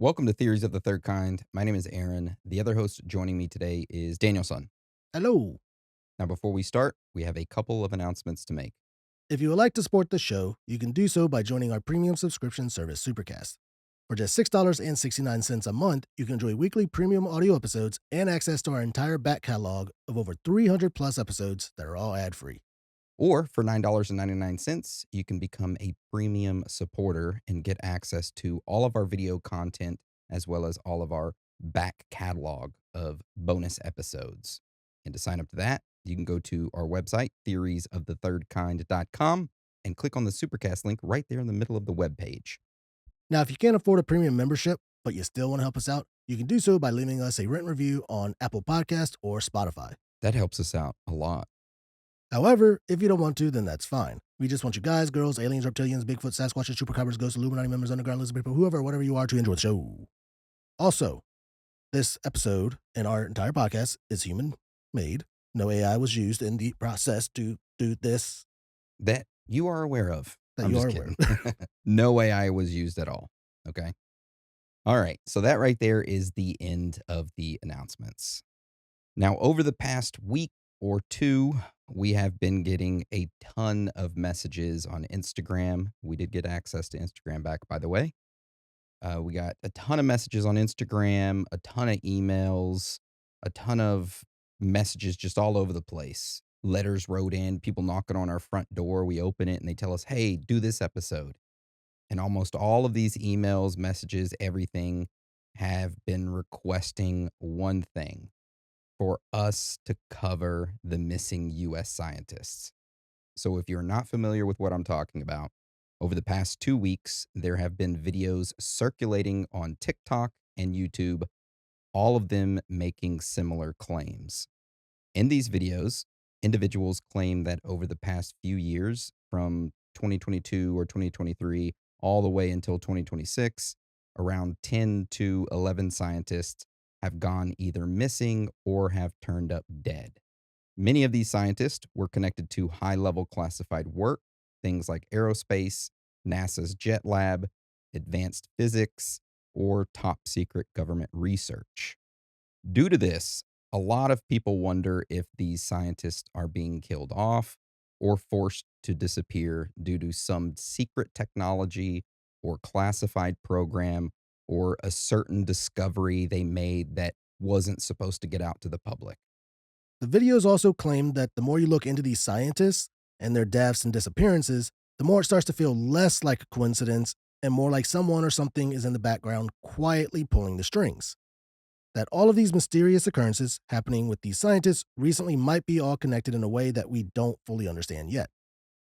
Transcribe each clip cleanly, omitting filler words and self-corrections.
Welcome to Theories of the Third Kind. My name is Aaron. The other host joining me today is Danielson. Hello. Now, before we start, we have a couple of announcements to make. If you would like to support the show, you can do so by joining our premium subscription service, Supercast. For just $6.69 a month, you can enjoy weekly premium audio episodes and access to our entire back catalog of over 300 plus episodes that are all ad free. Or for $9.99, you can become a premium supporter and get access to all of our video content as well as all of our back catalog of bonus episodes. And to sign up to that, you can go to our website, theoriesofthethirdkind.com, and click on the Supercast link right there in the middle of the webpage. Now, if you can't afford a premium membership, but you still want to help us out, you can do so by leaving us a written review on Apple Podcasts or Spotify. That helps us out a lot. However, if you don't want to, then that's fine. We just want you guys, girls, aliens, reptilians, Bigfoot, Sasquatches, chupacabras, ghosts, Illuminati members, underground lizard people, whoever, whatever you are, to enjoy the show. Also, this episode and our entire podcast is human made. No AI was used in the process to do this That you are aware of. that I'm you just are aware kidding. of. No AI was used at all. Okay. All right. So that right there is the end of the announcements. Now, over the past week or two, we have been getting a ton of messages on Instagram. We did get access to Instagram back, by the way. We got a ton of messages on Instagram, a ton of emails, a ton of messages just all over the place. Letters wrote in, people knocking on our front door. We open it and they tell us, hey, do this episode. And almost all of these emails, messages, everything have been requesting one thing: for us to cover the missing US scientists. So if you're not familiar with what I'm talking about, over the past 2 weeks, there have been videos circulating on TikTok and YouTube, all of them making similar claims. In these videos, individuals claim that over the past few years, from 2022 or 2023 all the way until 2026, around 10 to 11 scientists have gone either missing or have turned up dead. Many of these scientists were connected to high level classified work, things like aerospace, NASA's Jet Lab, advanced physics, or top secret government research. Due to this, a lot of people wonder if these scientists are being killed off or forced to disappear due to some secret technology or classified program or a certain discovery they made that wasn't supposed to get out to the public. The videos also claim that the more you look into these scientists and their deaths and disappearances, the more it starts to feel less like a coincidence and more like someone or something is in the background quietly pulling the strings. That all of these mysterious occurrences happening with these scientists recently might be all connected in a way that we don't fully understand yet.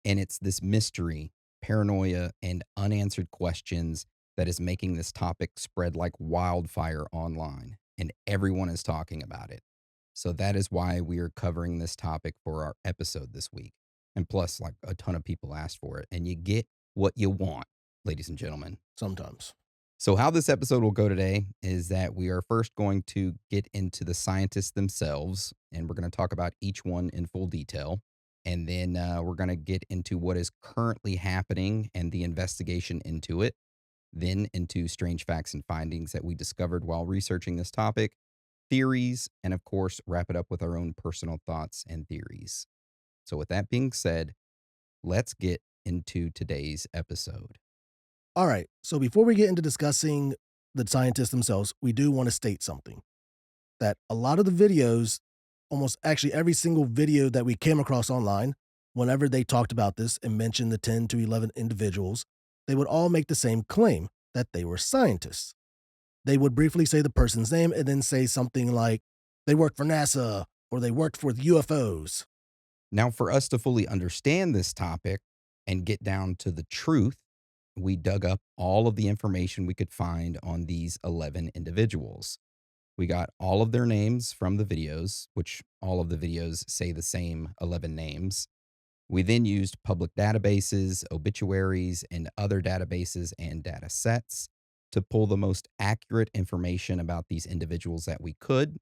And it's this mystery, paranoia, and unanswered questions that is making this topic spread like wildfire online, and everyone is talking about it. So that is why we are covering this topic for our episode this week. And plus, like, a ton of people asked for it, and you get what you want, ladies and gentlemen. Sometimes. So, how this episode will go today is that we are first going to get into the scientists themselves, and we're going to talk about each one in full detail. And then we're going to get into what is currently happening and the investigation into it. Then into strange facts and findings that we discovered while researching this topic, theories, and of course, wrap it up with our own personal thoughts and theories. So, with that being said, let's get into today's episode. All right. So before we get into discussing the scientists themselves, we do want to state something that a lot of the videos, almost actually every single video that we came across online, whenever they talked about this and mentioned the 10 to 11 individuals, they would all make the same claim that they were scientists. They would briefly say the person's name and then say something like they worked for NASA or they worked for the UFOs. Now, for us to fully understand this topic and get down to the truth, we dug up all of the information we could find on these 11 individuals. We got all of their names from the videos, which all of the videos say the same 11 names. We then used public databases, obituaries, and other databases and data sets to pull the most accurate information about these individuals that we could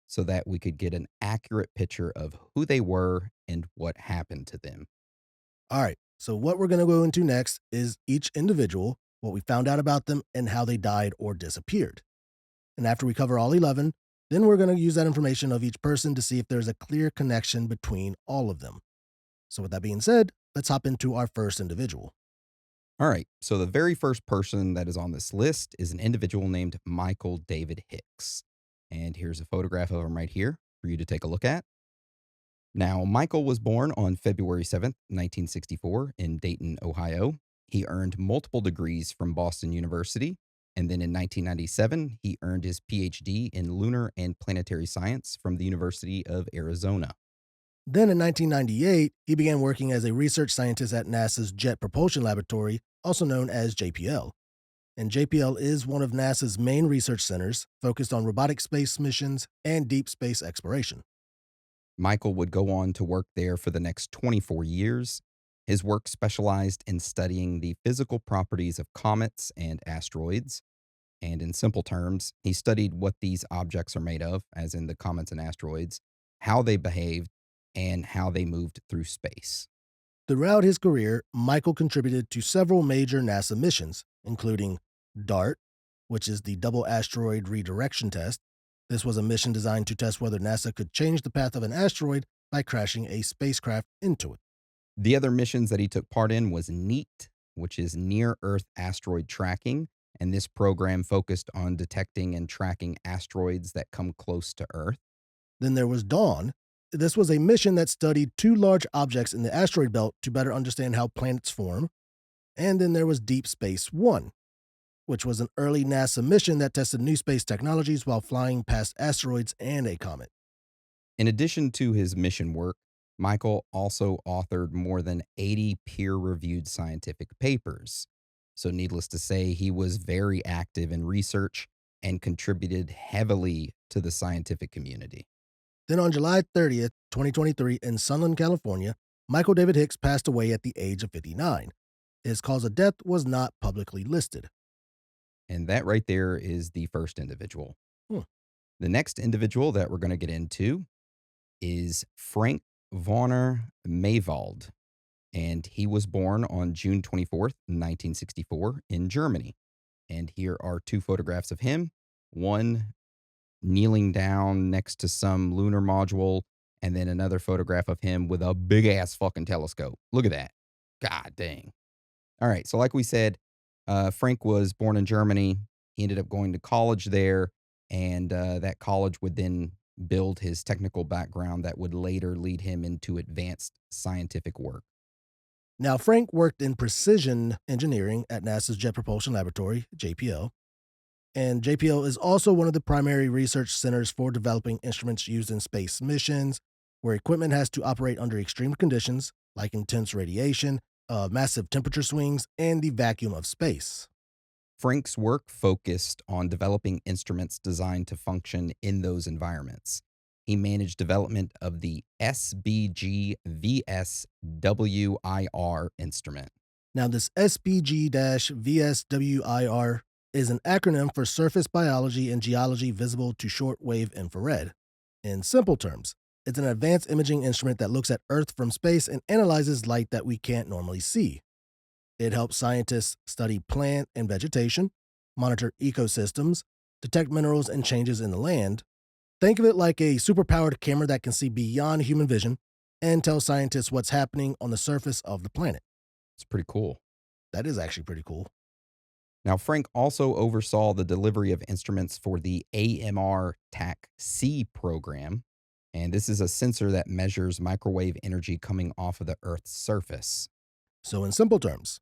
so that we could get an accurate picture of who they were and what happened to them. All right. So what we're going to go into next is each individual what we found out about them, and how they died or disappeared. And after we cover all 11, then we're going to use that information of each person to see if there's a clear connection between all of them. So, with that being said, let's hop into our first individual. All right. So the very first person that is on this list is an individual named Michael David Hicks. And here's a photograph of him right here for you to take a look at. Now, Michael was born on February 7th, 1964, in Dayton, Ohio. He earned multiple degrees from Boston University. And then in 1997, he earned his PhD in lunar and planetary science from the University of Arizona. Then in 1998, he began working as a research scientist at NASA's Jet Propulsion Laboratory, also known as JPL. And JPL is one of NASA's main research centers focused on robotic space missions and deep space exploration. Michael would go on to work there for the next 24 years. His work specialized in studying the physical properties of comets and asteroids. And in simple terms, he studied what these objects are made of, as in the comets and asteroids, how they behaved, and how they moved through space. Throughout his career, Michael contributed to several major NASA missions, including DART, which is the Double Asteroid Redirection Test. This was a mission designed to test whether NASA could change the path of an asteroid by crashing a spacecraft into it. The other missions that he took part in was NEAT, which is Near Earth Asteroid Tracking, and this program focused on detecting and tracking asteroids that come close to Earth. Then there was Dawn. This was a mission that studied two large objects in the asteroid belt to better understand how planets form. And then there was Deep Space One, which was an early NASA mission that tested new space technologies while flying past asteroids and a comet. In addition to his mission work, Michael also authored more than 80 peer reviewed scientific papers. So, needless to say, he was very active in research and contributed heavily to the scientific community. Then on July 30th, 2023, in Sunland, California, Michael David Hicks passed away at the age of 59. His cause of death was not publicly listed. And that right there is the first individual. Hmm. The next individual that we're going to get into is Frank Warner Maywald. And he was born on June 24th, 1964, in Germany. And here are two photographs of him, one kneeling down next to some lunar module, and then another photograph of him with a big ass fucking telescope. Look at that. God dang. All right. So, like we said, Frank was born in Germany. He ended up going to college there, and that college would then build his technical background that would later lead him into advanced scientific work. Now, Frank worked in precision engineering at NASA's Jet Propulsion Laboratory, JPL. And JPL is also one of the primary research centers for developing instruments used in space missions, where equipment has to operate under extreme conditions like intense radiation, massive temperature swings, and the vacuum of space. Frank's work focused on developing instruments designed to function in those environments. He managed development of the SBG VSWIR instrument. Now, this SBG VSWIR is an acronym for Surface Biology and Geology Visible to Shortwave Infrared. In simple terms, it's an advanced imaging instrument that looks at Earth from space and analyzes light that we can't normally see. It helps scientists study plant and vegetation, monitor ecosystems, detect minerals and changes in the land. Think of it like a superpowered camera that can see beyond human vision and tell scientists what's happening on the surface of the planet. It's pretty cool. That is actually pretty cool. Now, Frank also oversaw the delivery of instruments for the AMR TAC C program. And this is a sensor that measures microwave energy coming off of the Earth's surface. So, in simple terms,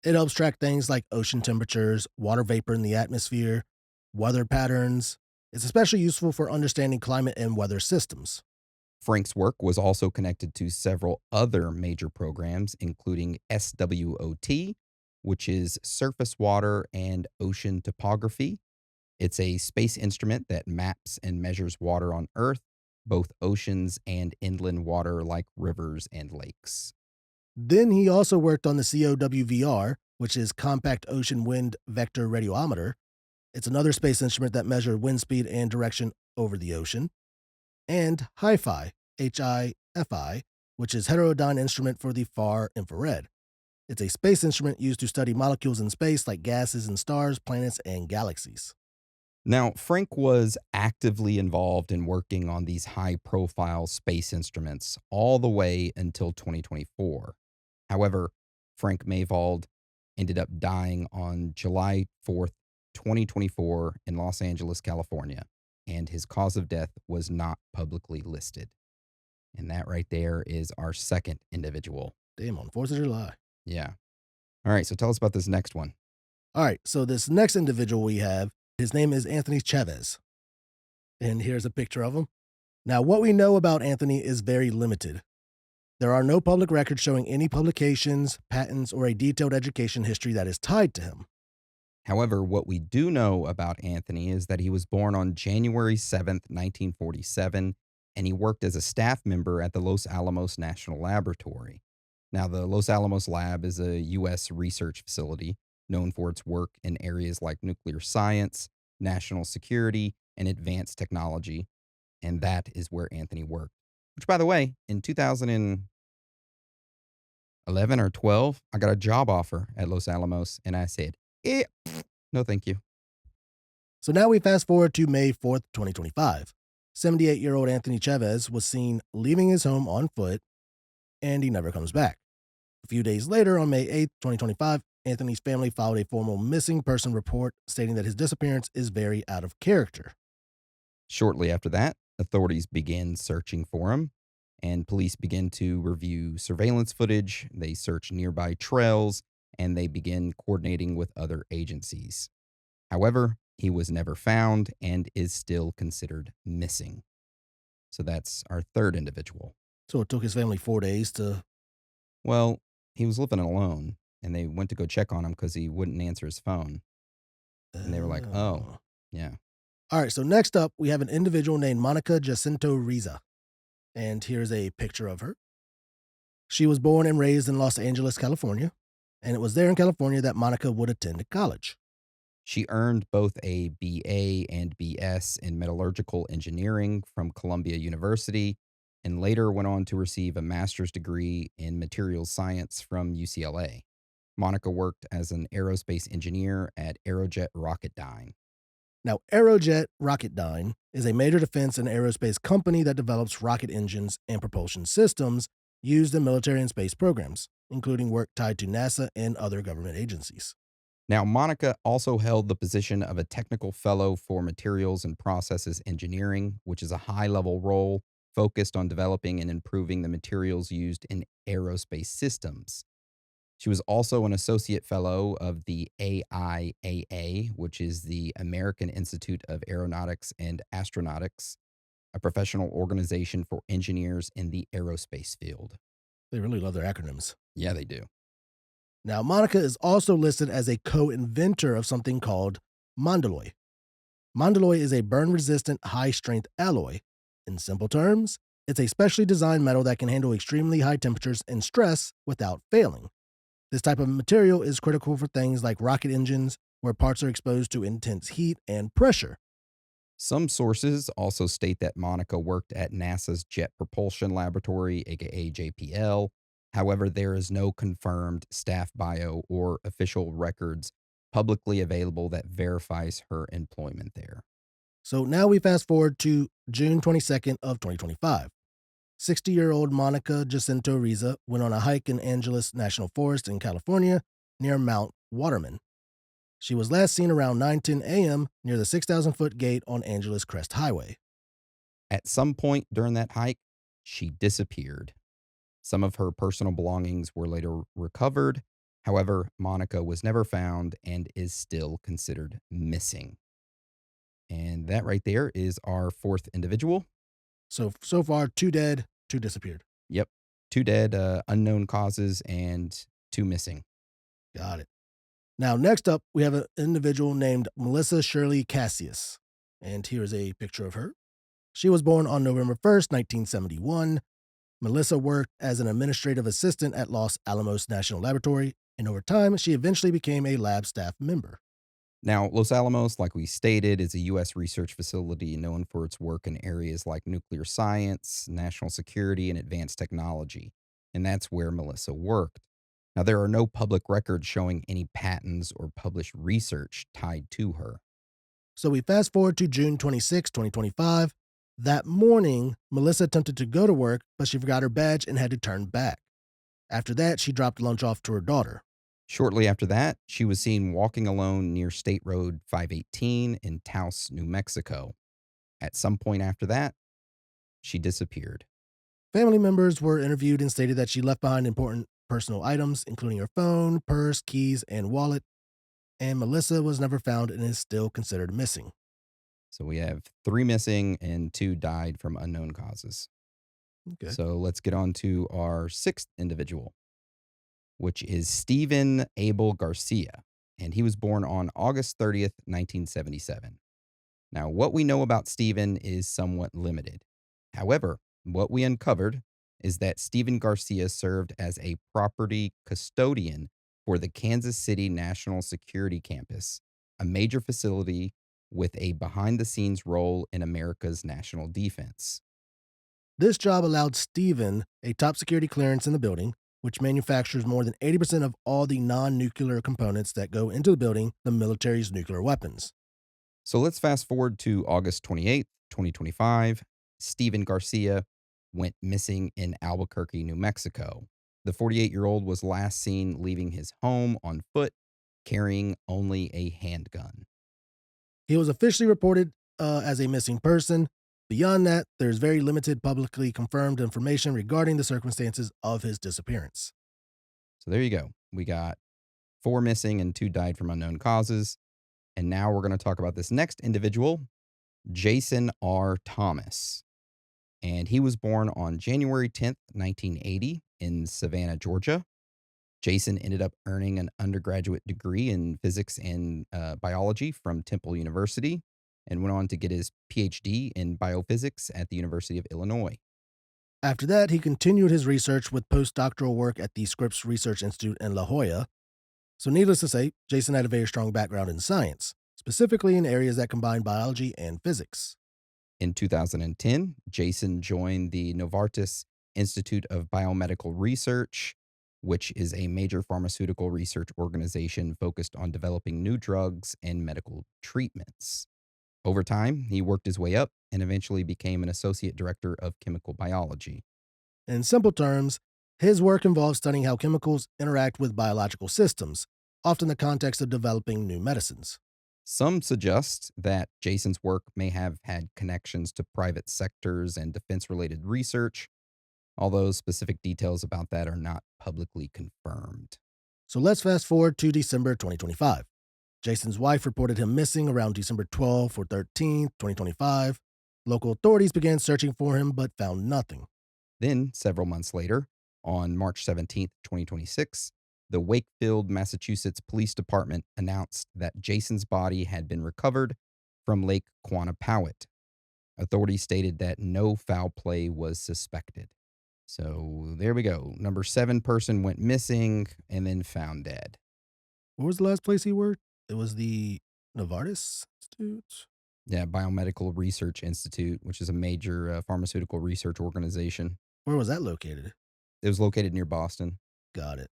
it helps track things like ocean temperatures, water vapor in the atmosphere, weather patterns. It's especially useful for understanding climate and weather systems. Frank's work was also connected to several other major programs, including SWOT, which is Surface Water and Ocean Topography. It's a space instrument that maps and measures water on Earth, both oceans and inland water like rivers and lakes. Then he also worked on the COWVR, which is Compact Ocean Wind Vector Radiometer. It's another space instrument that measures wind speed and direction over the ocean. And HIFI, HIFI, which is Heterodyne Instrument for the Far Infrared. It's a space instrument used to study molecules in space like gases in stars, planets, and galaxies. Now, Frank was actively involved in working on these high profile space instruments all the way until 2024. However, Frank Mayvald ended up dying on July 4th, 2024, in Los Angeles, California, and his cause of death was not publicly listed. And that right there is our second individual. Damn, on 4th of July. Yeah. All right. So tell us about this next one. All right, so this next individual we have, his name is Anthony Chavez. And here's a picture of him. Now, what we know about Anthony is very limited. There are no public records showing any publications, patents, or a detailed education history that is tied to him. However, what we do know about Anthony is that he was born on January 7th, 1947, and he worked as a staff member at the Los Alamos National Laboratory. Now, the Los Alamos Lab is a U.S. research facility known for its work in areas like nuclear science, national security, and advanced technology. And that is where Anthony worked. Which, by the way, in 2011 or 12, I got a job offer at Los Alamos, and I said, no, thank you. So now we fast forward to May 4th, 2025. 78-year-old Anthony Chavez was seen leaving his home on foot, and he never comes back. A few days later, on May 8th, 2025, Anthony's family filed a formal missing person report stating that his disappearance is very out of character. Shortly after that, authorities began searching for him, and police began to review surveillance footage. They searched nearby trails, and they began coordinating with other agencies. However, he was never found and is still considered missing. So that's our third individual. So it took his family 4 days to. Well, he was living alone, and they went to go check on him because he wouldn't answer his phone. And they were like, oh, Oh. yeah. All right, so next up, we have an individual named Monica Jacinto Riza. And here's a picture of her. She was born and raised in Los Angeles, California. And it was there in California that Monica would attend college. She earned both a BA and BS in metallurgical engineering from Columbia University and later went on to receive a master's degree in materials science from UCLA. Monica worked as an aerospace engineer at Aerojet Rocketdyne. Now, Aerojet Rocketdyne is a major defense and aerospace company that develops rocket engines and propulsion systems used in military and space programs, including work tied to NASA and other government agencies. Now, Monica also held the position of a technical fellow for materials and processes engineering, which is a high level role focused on developing and improving the materials used in aerospace systems. She was also an associate fellow of the AIAA, which is the American Institute of Aeronautics and Astronautics, a professional organization for engineers in the aerospace field. They really love their acronyms. Yeah, they do. Now, Monica is also listed as a co inventor of something called Mondaloy. Mondaloy is a burn resistant, high strength alloy. In simple terms, it's a specially designed metal that can handle extremely high temperatures and stress without failing. This type of material is critical for things like rocket engines, where parts are exposed to intense heat and pressure. Some sources also state that Monica worked at NASA's Jet Propulsion Laboratory, aka JPL. However, there is no confirmed staff bio or official records publicly available that verifies her employment there. So now we fast forward to June 22nd of 2025. 60-year-old Monica Jacinto Riza went on a hike in Angeles National Forest in California near Mount Waterman. She was last seen around 9:10 a.m. near the 6,000-foot gate on Angeles Crest Highway. At some point during that hike, she disappeared. Some of her personal belongings were later recovered. However, Monica was never found and is still considered missing. And that right there is our fourth individual. So far, 2 dead, 2 disappeared. Yep. Two dead, unknown causes, and two missing. Got it. Now, next up, we have an individual named Melissa Shirley Cassius. And here's a picture of her. She was born on November 1st, 1971. Melissa worked as an administrative assistant at Los Alamos National Laboratory, and over time, she eventually became a lab staff member. Now, Los Alamos, like we stated, is a U.S. research facility known for its work in areas like nuclear science, national security, and advanced technology. And that's where Melissa worked. Now, there are no public records showing any patents or published research tied to her. So we fast forward to June 26, 2025. That morning, Melissa attempted to go to work, but she forgot her badge and had to turn back. After that, she dropped lunch off to her daughter. Shortly after that, she was seen walking alone near State Road 518 in Taos, New Mexico. At some point after that, she disappeared. Family members were interviewed and stated that she left behind important personal items, including her phone, purse, keys, and wallet, and Melissa was never found and is still considered missing. So we have three missing and two died from unknown causes. Okay. So let's get on to our sixth individual, which is Stephen Abel Garcia. And he was born on August 30th, 1977. Now, what we know about Stephen is somewhat limited. However, what we uncovered is that Stephen Garcia served as a property custodian for the Kansas City National Security Campus, a major facility with a behind the scenes role in America's national defense. This job allowed Stephen a top security clearance in the building, which manufactures more than 80% of all the non nuclear components that go into the building, the military's nuclear weapons. So let's fast forward to August 28th, 2025. Stephen Garcia went missing in Albuquerque, New Mexico. The 48-year-old was last seen leaving his home on foot, carrying only a handgun. He was officially reported as a missing person. Beyond that, there's very limited publicly confirmed information regarding the circumstances of his disappearance. So there you go. We got four missing and two died from unknown causes. And now we're going to talk about this next individual, Jason R. Thomas. And he was born on January 10th, 1980, in Savannah, Georgia. Jason ended up earning an undergraduate degree in physics and biology from Temple University and went on to get his PhD in biophysics at the University of Illinois. After that, he continued his research with postdoctoral work at the Scripps Research Institute in La Jolla. So, needless to say, Jason had a very strong background in science, specifically in areas that combine biology and physics. In 2010, Jason joined the Novartis Institute of Biomedical Research, which is a major pharmaceutical research organization focused on developing new drugs and medical treatments. Over time, he worked his way up and eventually became an associate director of chemical biology. In simple terms, his work involves studying how chemicals interact with biological systems, often in the context of developing new medicines. Some suggest that Jason's work may have had connections to private sectors and defense related research, although specific details about that are not publicly confirmed. So let's fast forward to December 2025. Jason's wife reported him missing around December 12th or 13th, 2025. Local authorities began searching for him but found nothing. Then, several months later, on March 17th, 2026, the Wakefield, Massachusetts Police Department announced that Jason's body had been recovered from Lake Quannapowitt. Authorities stated that no foul play was suspected. So there we go. Number seven person went missing and then found dead. Where was the last place he worked? It was the Novartis Institute? Yeah, Biomedical Research Institute, which is a major pharmaceutical research organization. Where was that located? It was located near Boston. Got it.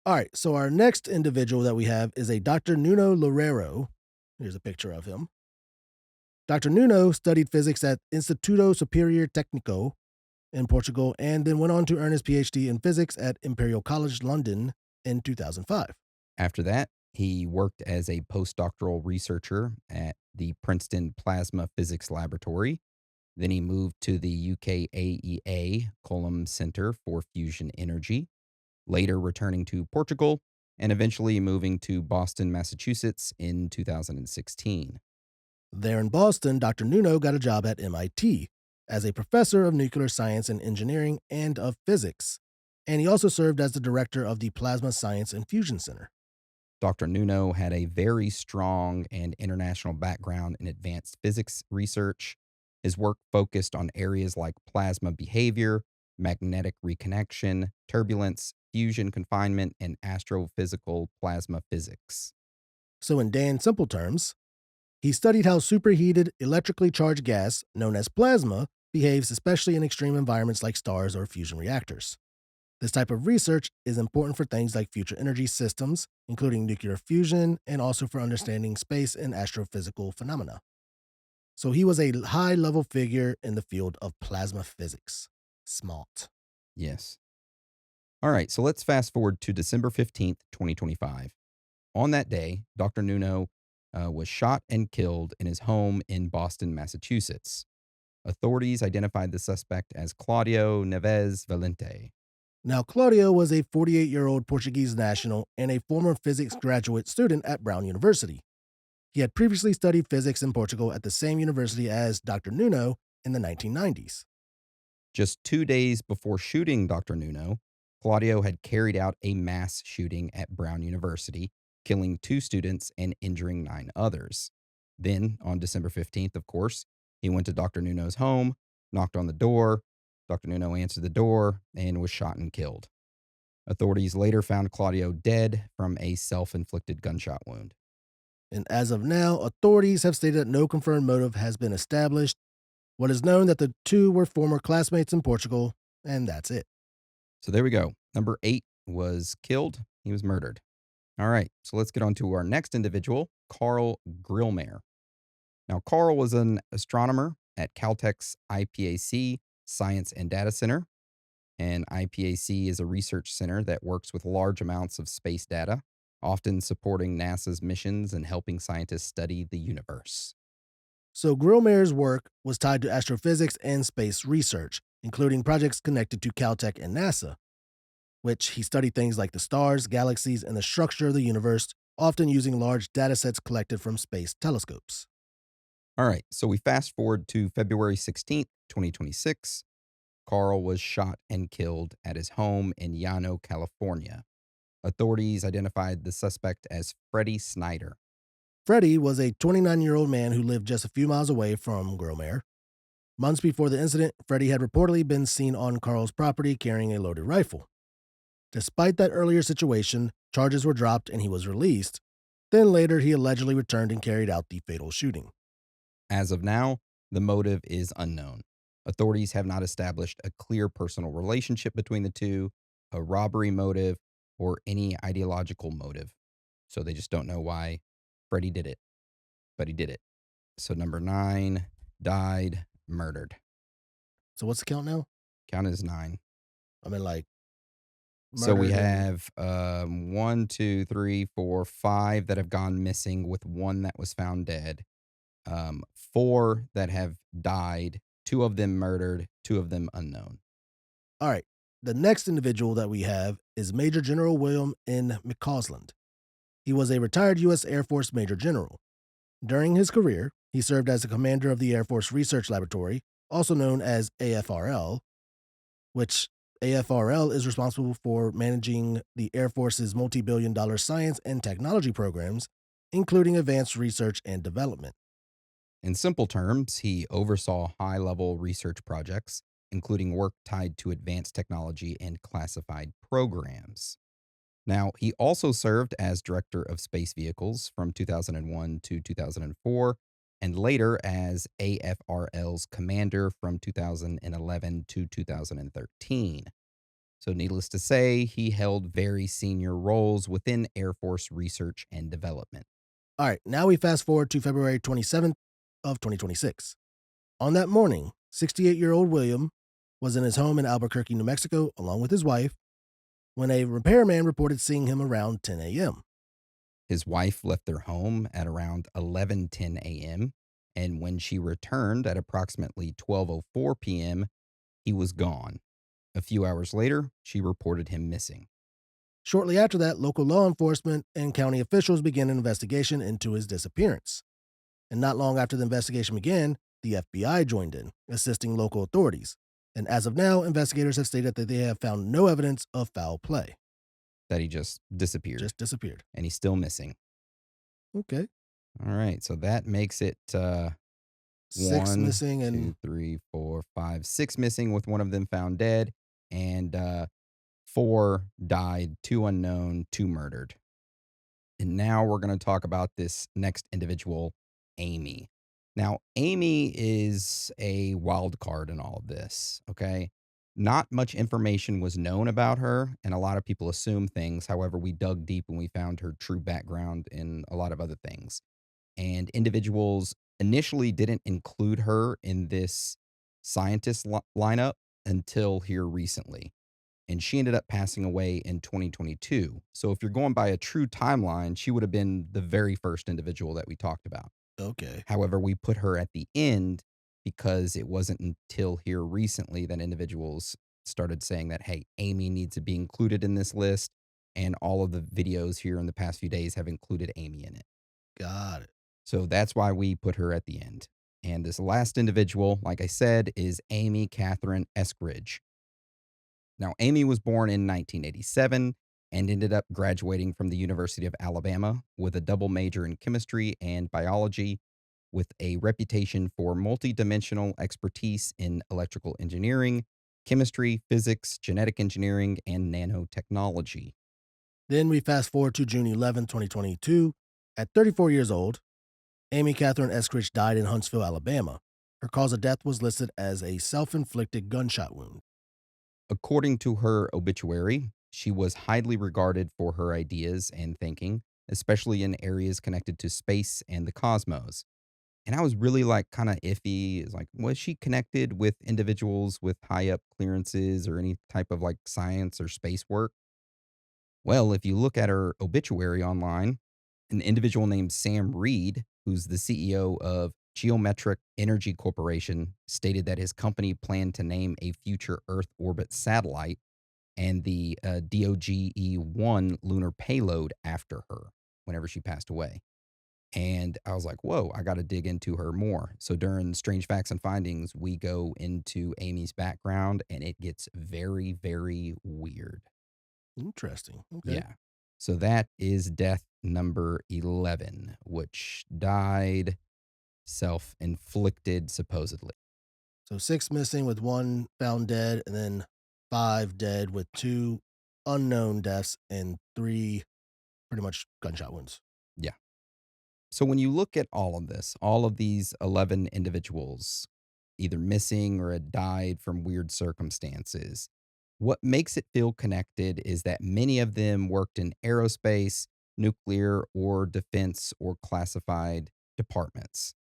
All right, so our next individual that we have is a Dr. Nuno Loureiro. Here's a picture of him. Dr. Nuno studied physics at Instituto Superior Técnico in Portugal and then went on to earn his PhD in physics at Imperial College London in 2005. After that, he worked as a postdoctoral researcher at the Princeton Plasma Physics Laboratory. Then he moved to the UKAEA Column Center for Fusion Energy, later returning to Portugal and eventually moving to Boston, Massachusetts in 2016. There in Boston, Dr. Nuno got a job at MIT as a professor of nuclear science and engineering and of physics, and he also served as the director of the Plasma Science and Fusion Center. Dr. Nuno had a very strong and international background in advanced physics research. His work focused on areas like plasma behavior, magnetic reconnection, turbulence, fusion confinement, and astrophysical plasma physics. So, in Dan simple terms, he studied how superheated electrically charged gas, known as plasma, behaves especially in extreme environments like stars or fusion reactors. This type of research is important for things like future energy systems, including nuclear fusion, and also for understanding space and astrophysical phenomena. So he was a high level figure in the field of plasma physics. Smart. Yes. All right, so let's fast forward to December 15th, 2025. On that day, Dr. Nuno was shot and killed in his home in Boston, Massachusetts. Authorities identified the suspect as Claudio Neves Valente. Now, Claudio was a 48-year-old Portuguese national and a former physics graduate student at Brown University. He had previously studied physics in Portugal at the same university as Dr. Nuno in the 1990s. Just 2 days before shooting Dr. Nuno, Claudio had carried out a mass shooting at Brown University, killing 2 students and injuring 9 others. Then, on December 15th, of course, he went to Dr. Nuno's home, knocked on the door. Dr. Nuno answered the door and was shot and killed. Authorities later found Claudio dead from a self inflicted gunshot wound. And as of now, authorities have stated that no confirmed motive has been established. What is known that the two were former classmates in Portugal, and that's it. So there we go. Number 8 was killed. He was murdered. All right. So let's get on to our next individual, Carl Grillmair. Now, Carl was an astronomer at Caltech's IPAC Science and Data Center. And IPAC is a research center that works with large amounts of space data, often supporting NASA's missions and helping scientists study the universe. So Grillmair's work was tied to astrophysics and space research, including projects connected to Caltech and NASA, which he studied things like the stars, galaxies, and the structure of the universe, often using large datasets collected from space telescopes. All right. So we fast forward to February 16th, 2026. Carl was shot and killed at his home in Llano, California. Authorities identified the suspect as Freddie Snyder. Freddie was a 29-year-old man who lived just a few miles away from Grillmair. Months before the incident, Freddie had reportedly been seen on Carl's property carrying a loaded rifle. Despite that earlier situation, charges were dropped and he was released. Then later, he allegedly returned and carried out the fatal shooting. As of now, the motive is unknown. Authorities have not established a clear personal relationship between the two, a robbery motive, or any ideological motive. So they just don't know why Freddie did it, but he did it. So number 9, died, murdered. So what's the count now? Count is 9. I mean, like So we murdered and have 1, 2, 3, 4, 5 that have gone missing, with one that was found dead. 4 that have died, 2 of them murdered, 2 of them unknown. all right. The next individual that we have is Major General William N. McCausland. He was a retired U.S. Air Force Major General. During his career, he served as a commander of the Air Force Research Laboratory, also known as AFRL, which AFRL is responsible for managing the Air Force's multi-billion-dollar science and technology programs, including advanced research and development. In simple terms, he oversaw high level research projects, including work tied to advanced technology and classified programs. Now, he also served as director of space vehicles from 2001 to 2004, and later as AFRL's commander from 2011 to 2013. So, needless to say, he held very senior roles within Air Force research and development. All right, now we fast forward to February 27th of 2026. On that morning, 68-year-old William was in his home in Albuquerque, New Mexico, along with his wife, when a repairman reported seeing him around 10 a.m. His wife left their home at around 11:10 a.m., and when she returned at approximately 12:04 p.m., he was gone. A few hours later, she reported him missing. Shortly after that, local law enforcement and county officials began an investigation into his disappearance. And not long after the investigation began, the FBI joined in, assisting local authorities. And as of now, investigators have stated that they have found no evidence of foul play. That he just disappeared, Just disappeared. and he's still missing. Okay. All right, so that makes it Six 1, missing and 2, 3, 4, 5, 6 missing, with one of them found dead, and 4 died, 2 unknown, 2 murdered. And now we're going to talk about this next individual, Amy. Now, Amy is a wild card in all of this, okay? Not much information was known about her, and a lot of people assume things. However, we dug deep and we found her true background in a lot of other things. And individuals initially didn't include her in this lineup until here recently. And she ended up passing away in 2022. So if you're going by a true timeline, she would have been the very first individual that we talked about. Okay. However, we put her at the end because it wasn't until here recently that individuals started saying that, hey, Amy needs to be included in this list. And all of the videos here in the past few days have included Amy in it. Got it. So that's why we put her at the end. And this last individual, like I said, is Amy Catherine Eskridge. Now, Amy was born in 1987 and ended up graduating from the University of Alabama with a double major in chemistry and biology, with a reputation for multidimensional expertise in electrical engineering, chemistry, physics, genetic engineering, and nanotechnology. Then we fast forward to June 11, 2022. At 34 years old, Amy Catherine Eskridge died in Huntsville, Alabama. Her cause of death was listed as a self inflicted gunshot wound. According to her obituary, she was highly regarded for her ideas and thinking, especially in areas connected to space and the cosmos. And I was really like kind of iffy. It's like, was she connected with individuals with high up clearances or any type of like science or space work? Well, if you look at her obituary online, an individual named Sam Reed, who's the CEO of Geometric Energy Corporation, stated that his company planned to name a future Earth orbit satellite and the DOGE 1 lunar payload after her whenever she passed away. And I was like, whoa, I got to dig into her more. So during Strange Facts and Findings, we go into Amy's background and it gets very, very weird. Interesting. Okay. Yeah. So that is death number 11, which died self inflicted, supposedly. So six missing with one found dead, and then five dead with two unknown deaths and three pretty much gunshot wounds. Yeah. So when you look at all of this, all of these 11 individuals either missing or had died from weird circumstances, what makes it feel connected is that many of them worked in aerospace, nuclear, or defense or classified departments.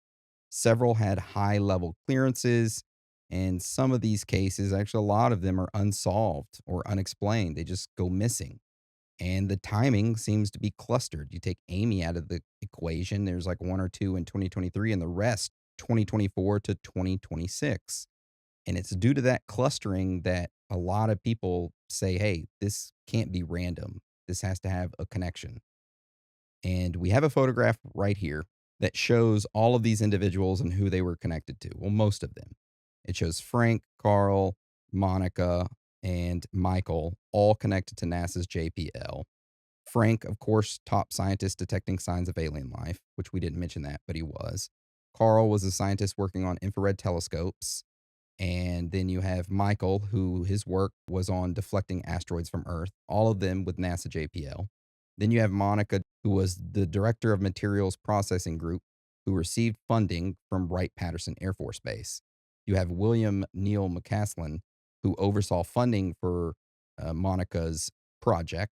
Several had high level clearances, and some of these cases, actually, a lot of them are unsolved or unexplained. They just go missing. And the timing seems to be clustered. You take Amy out of the equation, there's like one or two in 2023, and the rest 2024 to 2026. And it's due to that clustering that a lot of people say, hey, this can't be random. This has to have a connection. And we have a photograph right here that shows all of these individuals and who they were connected to. Well, most of them. It shows Frank, Carl, Monica, and Michael all connected to NASA's JPL. Frank, of course, top scientist detecting signs of alien life, which we didn't mention that, but he was. Carl was a scientist working on infrared telescopes. And then you have Michael, who his work was on deflecting asteroids from Earth, all of them with NASA JPL. Then you have Monica, who was the director of materials processing group, who received funding from Wright Patterson Air Force Base. You have William Neil McCaslin, who oversaw funding for Monica's project.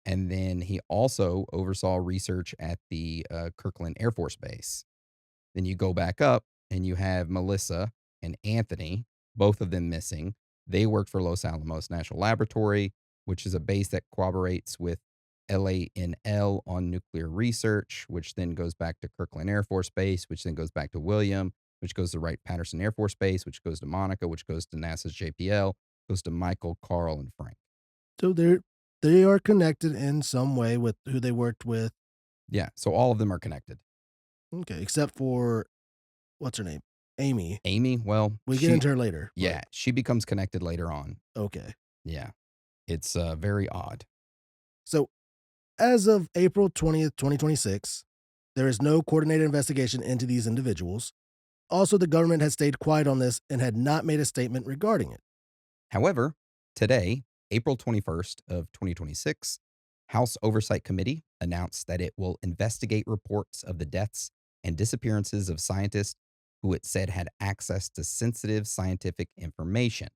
And then he also oversaw research at the Kirkland Air Force Base. Then you go back up and you have Melissa and Anthony, both of them missing. They worked for Los Alamos National Laboratory, which is a base that cooperates with LANL on nuclear research, which then goes back to Kirkland Air Force Base, which then goes back to William, which goes to Wright Patterson Air Force Base, which goes to Monica, which goes to NASA's JPL, goes to Michael, Carl, and Frank. So they are connected in some way with who they worked with. Yeah, so all of them are connected. Okay, except for what's her name? Amy. Amy, well, We get into her later, yeah, but she becomes connected later on. okay. Yeah, it's very odd. So as of April 20th, 2026, there is no coordinated investigation into these individuals. Also, the government has stayed quiet on this and had not made a statement regarding it. However, today, April 21st of 2026, House Oversight Committee announced that it will investigate reports of the deaths and disappearances of scientists who it said had access to sensitive scientific information.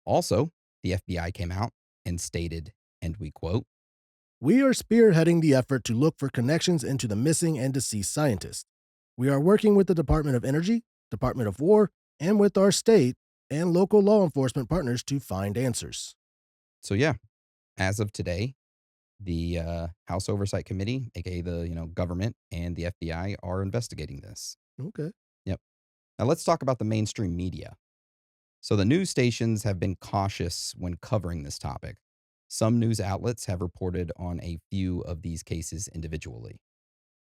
Also, the FBI came out and stated, and we quote, We are spearheading the effort to look for connections into the missing and deceased scientists. We are working with the Department of Energy, Department of War, and with our state and local law enforcement partners to find answers. so yeah, as of today, the House Oversight Committee, aka the government, and the FBI are investigating this. Okay. Yep. Now let's talk about the mainstream media. So the news stations have been cautious when covering this topic. Some news outlets have reported on a few of these cases individually.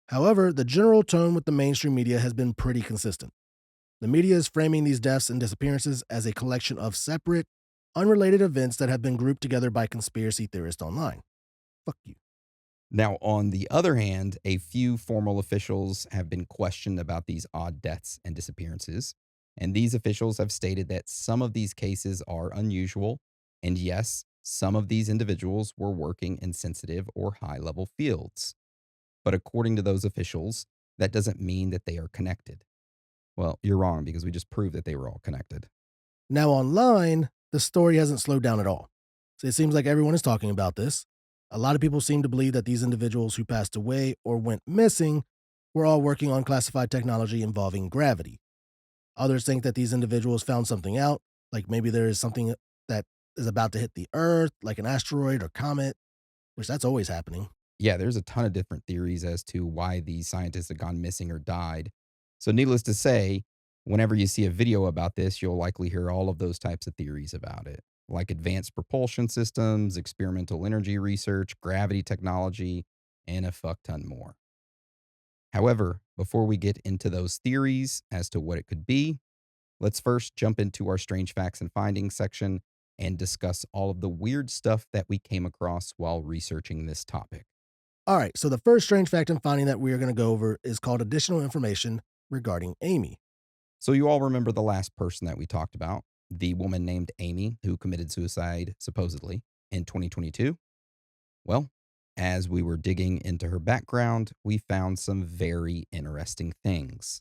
However, the general tone with the mainstream media has been pretty consistent. The media is framing these deaths and disappearances as a collection of separate, unrelated events that have been grouped together by conspiracy theorists online. Fuck you. Now, on the other hand, a few formal officials have been questioned about these odd deaths and disappearances. And these officials have stated that some of these cases are unusual. And yes, some of these individuals were working in sensitive or high level fields. But according to those officials, that doesn't mean that they are connected. Well, you're wrong because we just proved that they were all connected. Now, online, the story hasn't slowed down at all. So it seems like everyone is talking about this. A lot of people seem to believe that these individuals who passed away or went missing were all working on classified technology involving gravity. Others think that these individuals found something out, like maybe there is something that is about to hit the Earth, like an asteroid or comet, which that's always happening. Yeah, there's a ton of different theories as to why these scientists have gone missing or died. So, needless to say, whenever you see a video about this, you'll likely hear all of those types of theories about it, like advanced propulsion systems, experimental energy research, gravity technology, and a fuck ton more. However, before we get into those theories as to what it could be, let's first jump into our strange facts and findings section and discuss all of the weird stuff that we came across while researching this topic. All right, so the first strange fact and finding that we are going to go over is called additional information regarding Amy. So, you all remember the last person that we talked about, the woman named Amy who committed suicide supposedly in 2022? Well, as we were digging into her background, we found some very interesting things.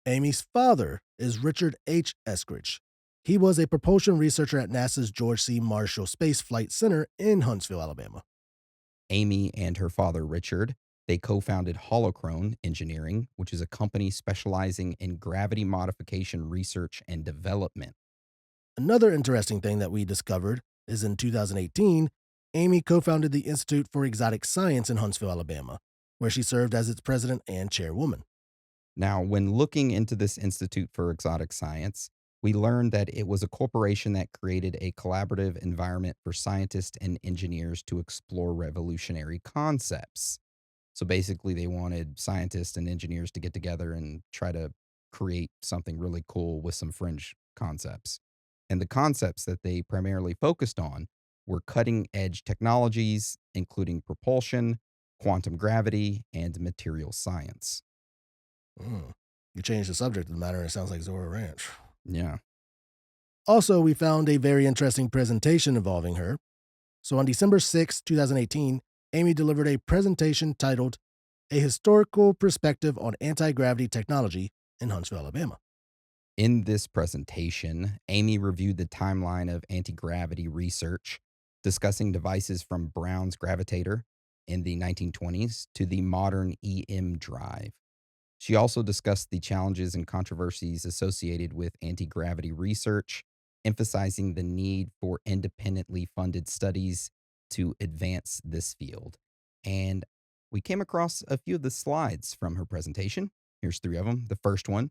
Amy's father is Richard H. Eskridge. He was a propulsion researcher at NASA's George C. Marshall Space Flight Center in Huntsville, Alabama. Amy and her father, Richard, they co founded Holochrone Engineering, which is a company specializing in gravity modification research and development. Another interesting thing that we discovered is in 2018, Amy co founded the Institute for Exotic Science in Huntsville, Alabama, where she served as its president and chairwoman. Now, when looking into this Institute for Exotic Science, we learned that it was a corporation that created a collaborative environment for scientists and engineers to explore revolutionary concepts. So basically, they wanted scientists and engineers to get together and try to create something really cool with some fringe concepts. And the concepts that they primarily focused on were cutting edge technologies, including propulsion, quantum gravity, and material science. Mm. You changed the subject of the matter and it sounds like Zora Ranch. Yeah. Also, we found a very interesting presentation involving her. So on December 6, 2018, Amy delivered a presentation titled A Historical Perspective on Anti Gravity Technology in Huntsville, Alabama. In this presentation, Amy reviewed the timeline of anti gravity research, discussing devices from Brown's gravitator in the 1920s to the modern EM drive. She also discussed the challenges and controversies associated with anti gravity research, emphasizing the need for independently funded studies to advance this field. And we came across a few of the slides from her presentation. Here's three of them. The first one,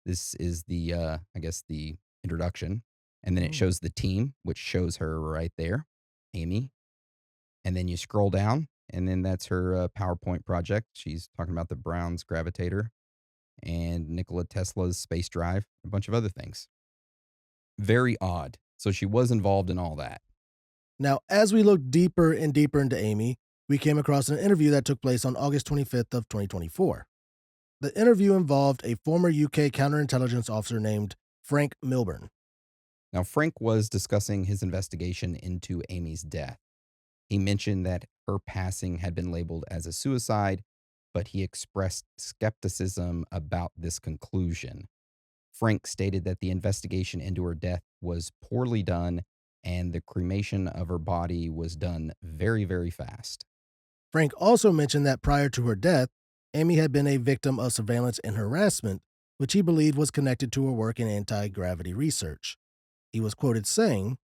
this is the, I guess, the introduction. And then it Mm. shows the team, which shows her right there, Amy. And then you scroll down, and then that's her PowerPoint project. She's talking about the Brown's gravitator and Nikola Tesla's space drive, a bunch of other things. Very odd. So she was involved in all that. Now, as we looked deeper and deeper into Amy, we came across an interview that took place on August 25th of 2024. The interview involved a former UK counterintelligence officer named Frank Milburn. Now, Frank was discussing his investigation into Amy's death. He mentioned that her passing had been labeled as a suicide, but he expressed skepticism about this conclusion. Frank stated that the investigation into her death was poorly done and the cremation of her body was done very, very fast. Frank also mentioned that prior to her death, Amy had been a victim of surveillance and harassment, which he believed was connected to her work in anti gravity research. He was quoted saying,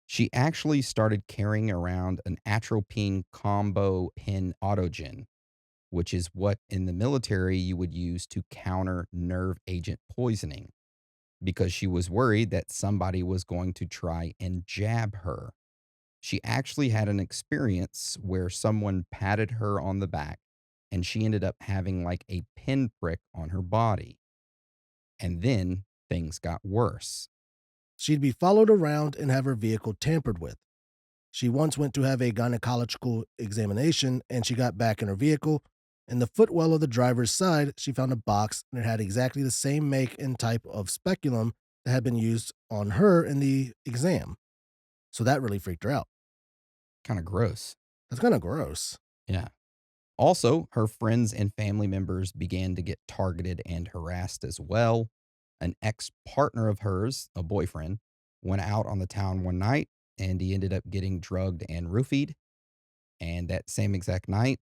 She actually started carrying around an atropine combo pin autogen, which is what in the military you would use to counter nerve agent poisoning, because she was worried that somebody was going to try and jab her. She actually had an experience where someone patted her on the back and she ended up having like a pinprick on her body. And then things got worse. she'd be followed around and have her vehicle tampered with. She once went to have a gynecological examination and she got back in her vehicle. In the footwell of the driver's side, she found a box and it had exactly the same make and type of speculum that had been used on her in the exam. So that really freaked her out. Kind of gross. That's kind of gross. Yeah. Also, her friends and family members began to get targeted and harassed as well. An ex partner of hers, a boyfriend, went out on the town one night and he ended up getting drugged and roofied. And that same exact night,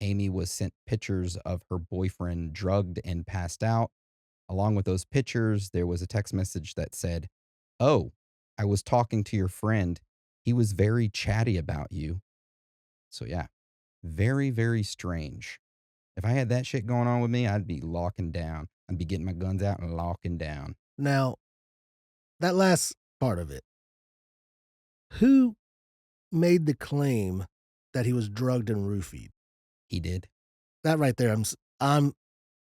Amy was sent pictures of her boyfriend drugged and passed out. Along with those pictures, there was a text message that said, "Oh, I was talking to your friend. He was very chatty about you." So, yeah, very, very strange. If I had that shit going on with me, I'd be locking down. I'd be getting my guns out and locking down. Now, that last part of it, who made the claim that he was drugged and roofied? He did. That right there, I'm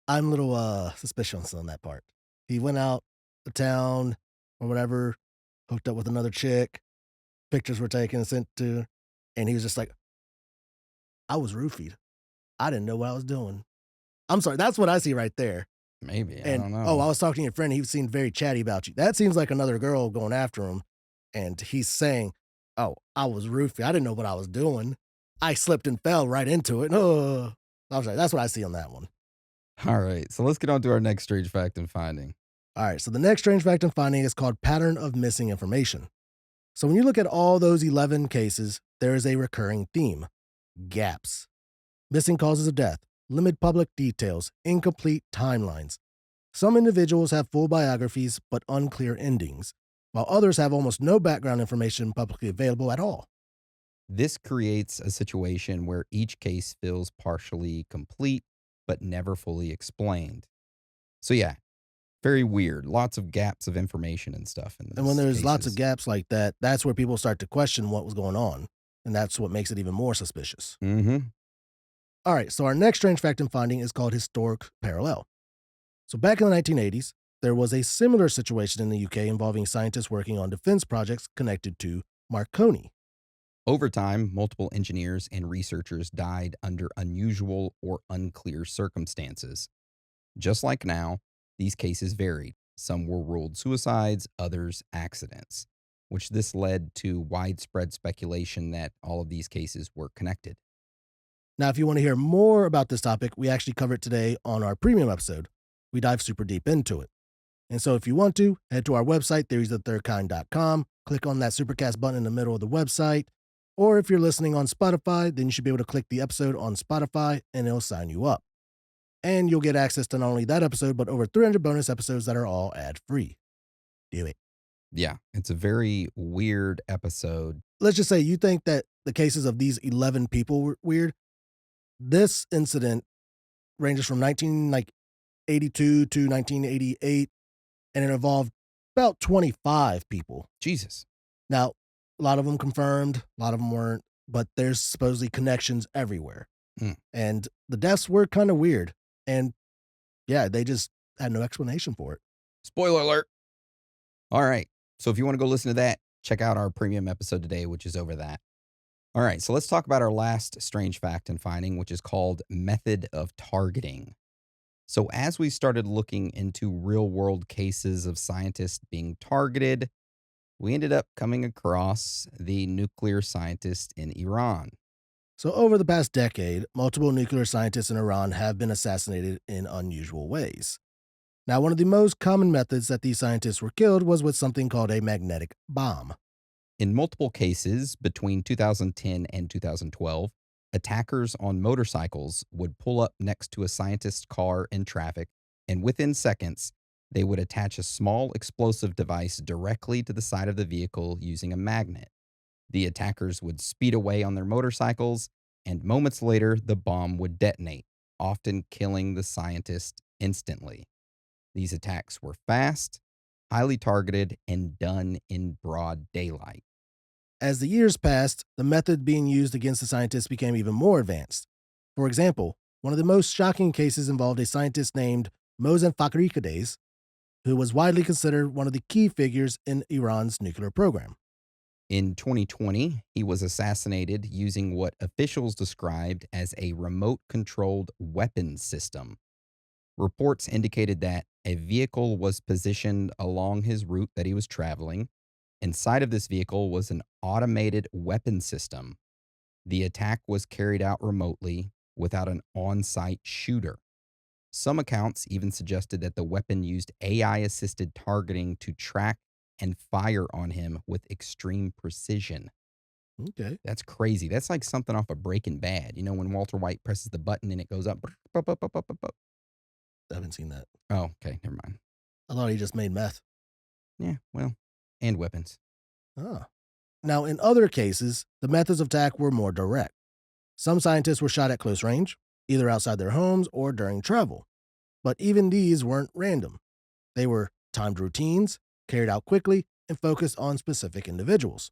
a little suspicious on that part. He went out of town or whatever, hooked up with another chick, pictures were taken and sent to her, and he was just like, I was roofied. I didn't know what I was doing. I'm sorry, that's what I see right there. Maybe. I And don't oh, know. I was talking to your friend, he seemed very chatty about you. That seems like another girl going after him, and he's saying, "Oh, I was roofied. I didn't know what I was doing. I slipped and fell right into it." I'm sorry, that's what I see on that one. All right. So let's get on to our next strange fact and finding. All right, so the next strange fact I'm finding is called pattern of missing information. So when you look at all those 11 cases, there is a recurring theme: gaps. Missing causes of death, limited public details, incomplete timelines. Some individuals have full biographies but unclear endings, while others have almost no background information publicly available at all. This creates a situation where each case feels partially complete, but never fully explained. So, yeah, very weird. Lots of gaps of information and stuff in And when these there's lots of cases. gaps like that, that's where people start to question what was going on. And that's what makes it even more suspicious. Mm-hmm. All right, so our next strange fact and finding is called historic parallel. So back in the 1980s, there was a similar situation in the UK involving scientists working on defense projects connected to Marconi. Over time, multiple engineers and researchers died under unusual or unclear circumstances. Just like now, these cases varied. Some were ruled suicides, others accidents, which this led to widespread speculation that all of these cases were connected. Now, if you want to hear more about this topic, we actually cover it today on our premium episode. We dive super deep into it. And so if you want to, head to our website, theoriesofthethirdkind.com, click on that supercast button in the middle of the website. Or if you're listening on Spotify, then you should be able to click the episode on Spotify and it'll sign you up. And you'll get access to not only that episode, but over 300 bonus episodes that are all ad free. Do it. Yeah, it's a very weird episode. Let's just say you think that the cases of these 11 people were weird. This incident ranges from 1982 to 1988, and it involved about 25 people. Jesus. Now, a lot of them confirmed, a lot of them weren't, but there's supposedly connections everywhere. Mm. And the deaths were kind of weird. And yeah, they just had no explanation for it. Spoiler alert. All right. So if you want to go listen to that, check out our premium episode today, which is over that. All right. So let's talk about our last strange fact and finding, which is called method of targeting. So as we started looking into real world cases of scientists being targeted, we ended up coming across the nuclear scientist in Iran. So, over the past decade, multiple nuclear scientists in Iran have been assassinated in unusual ways. Now, one of the most common methods that these scientists were killed was with something called a magnetic bomb. In multiple cases between 2010 and 2012, attackers on motorcycles would pull up next to a scientist's car in traffic, and within seconds, they would attach a small explosive device directly to the side of the vehicle using a magnet. The attackers would speed away on their motorcycles, and moments later, the bomb would detonate, often killing the scientist instantly. These attacks were fast, highly targeted, and done in broad daylight. As the years passed, the method being used against the scientists became even more advanced. For example, one of the most shocking cases involved a scientist named Mohsen Fakhrizadeh, who was widely considered one of the key figures in Iran's nuclear program. In 2020, he was assassinated using what officials described as a remote controlled weapon system. Reports indicated that a vehicle was positioned along his route that he was traveling. Inside of this vehicle was an automated weapon system. The attack was carried out remotely without an on site shooter. Some accounts even suggested that the weapon used AI assisted targeting to track and fire on him with extreme precision. Okay. That's crazy. That's like something off of Breaking Bad. You know, when Walter White presses the button and it goes up. I haven't seen that. Oh, okay. Never mind. I thought he just made meth. Yeah, well, and weapons. Ah. Now, in other cases, the methods of attack were more direct. Some scientists were shot at close range, either outside their homes or during travel. But even these weren't random. They were timed routines, carried out quickly, and focused on specific individuals.